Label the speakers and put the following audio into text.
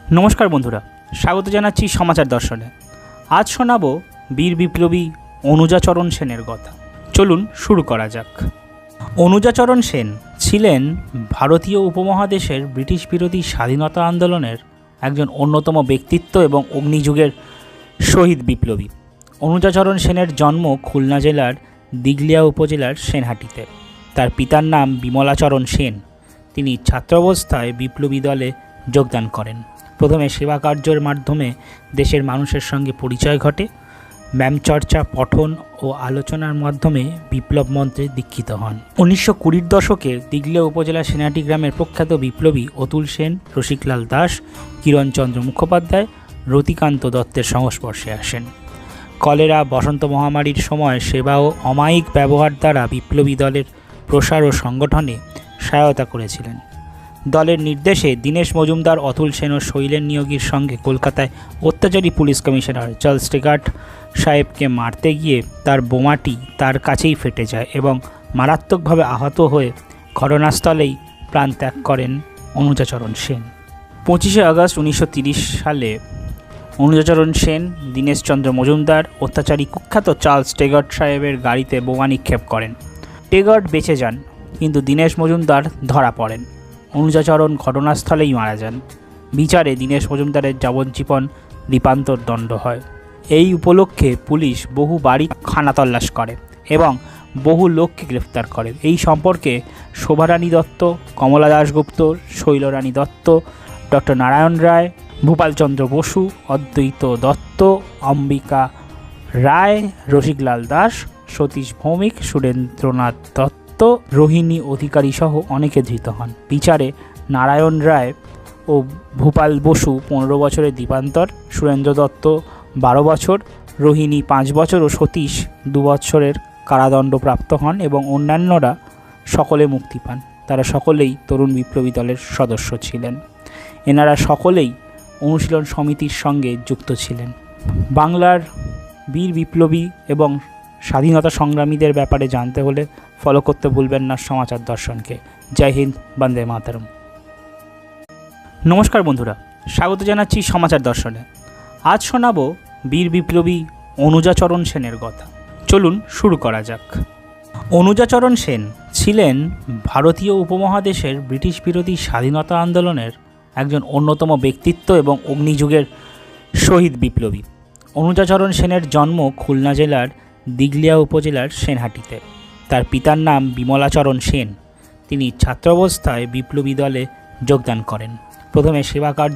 Speaker 1: নমস্কার বন্ধুরা, স্বাগত জানাচ্ছি সমাচার দর্শনে। আজ শোনাবো বীর বিপ্লবী অনুজাচরণ সেনের কথা। চলুন শুরু করা যাক। অনুজাচরণ সেন ছিলেন ভারতীয় উপমহাদেশের ব্রিটিশ বিরোধী স্বাধীনতা আন্দোলনের একজন অন্যতম ব্যক্তিত্ব এবং অগ্নিযুগের শহীদ বিপ্লবী। অনুজাচরণ সেনের জন্ম খুলনা জেলার দিঘলিয়া উপজেলার সেনহাটিতে। তার পিতার নাম বিমলাচরণ সেন। তিনি ছাত্রাবস্থায় বিপ্লবী দলে যোগদান করেন। প্রথমে সেবা কার্যের মাধ্যমে দেশের মানুষের সঙ্গে পরিচয় ঘটে। ব্যায়ামচর্চা, পঠন ও আলোচনার মাধ্যমে বিপ্লব মন্ত্রে দীক্ষিত হন। 1920-র দশকে দিঘলিয়া উপজেলার সেনহাটি গ্রামের প্রখ্যাত বিপ্লবী অতুল সেন, রসিকলাল দাস, কিরণচন্দ্র মুখোপাধ্যায়, রতিকান্ত দত্তের সংস্পর্শে আসেন। কলেরা, বসন্ত মহামারীর সময় সেবা ও অমায়িক ব্যবহার দ্বারা বিপ্লবী দলের প্রসার ও সংগঠনে সহায়তা করেছিলেন। দলের নির্দেশে দীনেশ মজুমদার, অতুল সেন ও শৈলেন নিয়োগীর সঙ্গে কলকাতায় অত্যাচারী পুলিশ কমিশনার চার্লস টেগার্ট সাহেবকে মারতে গিয়ে তার বোমাটি তার কাছেই ফেটে যায় এবং মারাত্মকভাবে আহত হয়ে ঘটনাস্থলেই প্রাণ ত্যাগ করেন অনুজাচরণ সেন। 25শে আগস্ট 1930 সালে অনুজাচরণ সেন দীনেশচন্দ্র মজুমদার অত্যাচারী কুখ্যাত চার্লস টেগার্ট সাহেবের গাড়িতে বোমা নিক্ষেপ করেন। টেগার্ট বেঁচে যান, কিন্তু দীনেশ মজুমদার ধরা পড়েন। অনুজাচরণ ঘটনাস্থলেই মারা যান। বিচারে দীনেশ মজুমদারের যাবজ্জীবন দ্বীপান্তর দণ্ড হয়। এই উপলক্ষে পুলিশ বহু বাড়ি খানাতল্লাশ করে এবং বহু লোককে গ্রেফতার করে। এই সম্পর্কে শোভারানী দত্ত, কমলা দাশগুপ্ত, শৈলরানী দত্ত, ডক্টর নারায়ণ রায়, ভূপালচন্দ্র বসু, অদ্বৈত দত্ত, অম্বিকা রায়, রসিকলাল দাস, সতীশ ভৌমিক, সুরেন্দ্রনাথ দত্ত, রোহিণী অধিকারী সহ অনেকে ধৃত হন। বিচারে নারায়ণ রায় ও ভূপাল বসু 15 বছরের দ্বীপান্তর, সুরেন্দ্র দত্ত 12 বছর, রোহিণী 5 বছর ও সতীশ 2 বছরের কারাদণ্ডপ্রাপ্ত হন এবং অন্যান্যরা সকলে মুক্তি পান। তারা সকলেই তরুণ বিপ্লবী দলের সদস্য ছিলেন। এনারা সকলেই অনুশীলন সমিতির সঙ্গে যুক্ত ছিলেন। বাংলার বীর বিপ্লবী এবং স্বাধীনতা সংগ্রামীদের ব্যাপারে জানতে হলে ফলো করতে ভুলবেন না সমাচার দর্শনকে। জয় হিন্দ, বন্দে মাতরম। নমস্কার বন্ধুরা, স্বাগত জানাচ্ছি সমাচার দর্শনে। আজ শোনাবো বীর বিপ্লবী অনুজাচরণ সেনের কথা। চলুন শুরু করা যাক। অনুজাচরণ সেন ছিলেন ভারতীয় উপমহাদেশের ব্রিটিশ বিরোধী স্বাধীনতা আন্দোলনের একজন অন্যতম ব্যক্তিত্ব এবং অগ্নিযুগের শহীদ বিপ্লবী। অনুজাচরণ সেনের জন্ম খুলনা জেলার দিঘলিয়া উপজেলার সেনহাটিতে। তার পিতার নাম বিমলাচরণ সেন। তিনি ছাত্রাবস্থায় বিপ্লবী দলে যোগদান করেন। প্রথমে সেবা কার্য